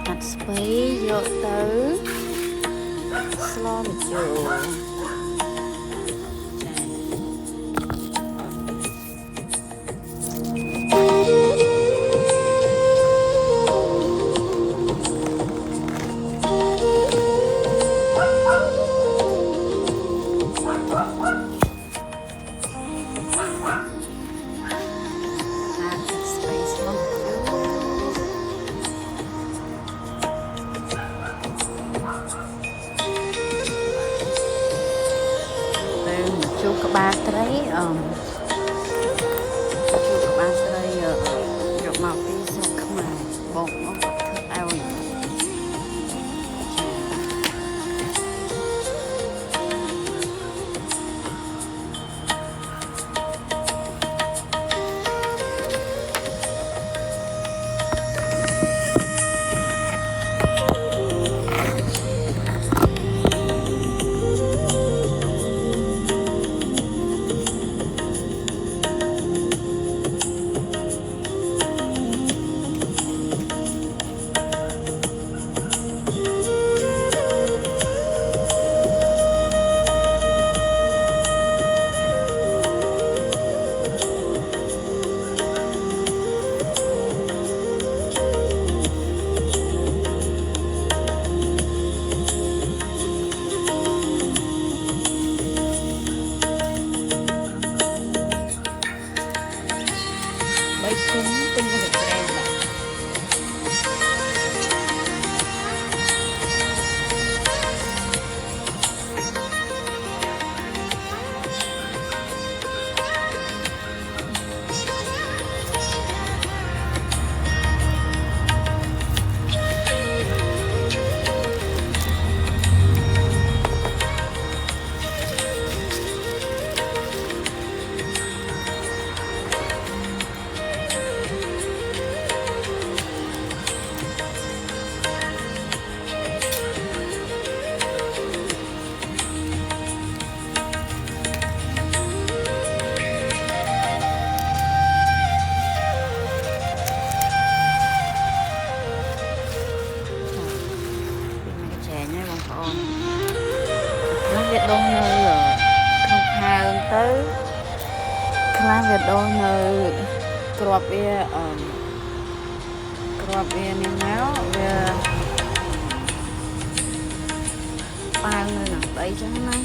កាត់ស្ពៃយកទៅស្លម្ជូរជួបក្បាលត្រីជួបក្បាលត្រីយកមកពីស្រុកខ្មែរបងមកធ្វើឲ្យខ្ញុំទិញទៅប្រែងបាទខ្លះវាដុះនៅក្នុងផើងទៅខ្លះវាដុះនៅគ្រាប់វាមានមកវាប៉ាងនៅក្នុងដីចឹងណា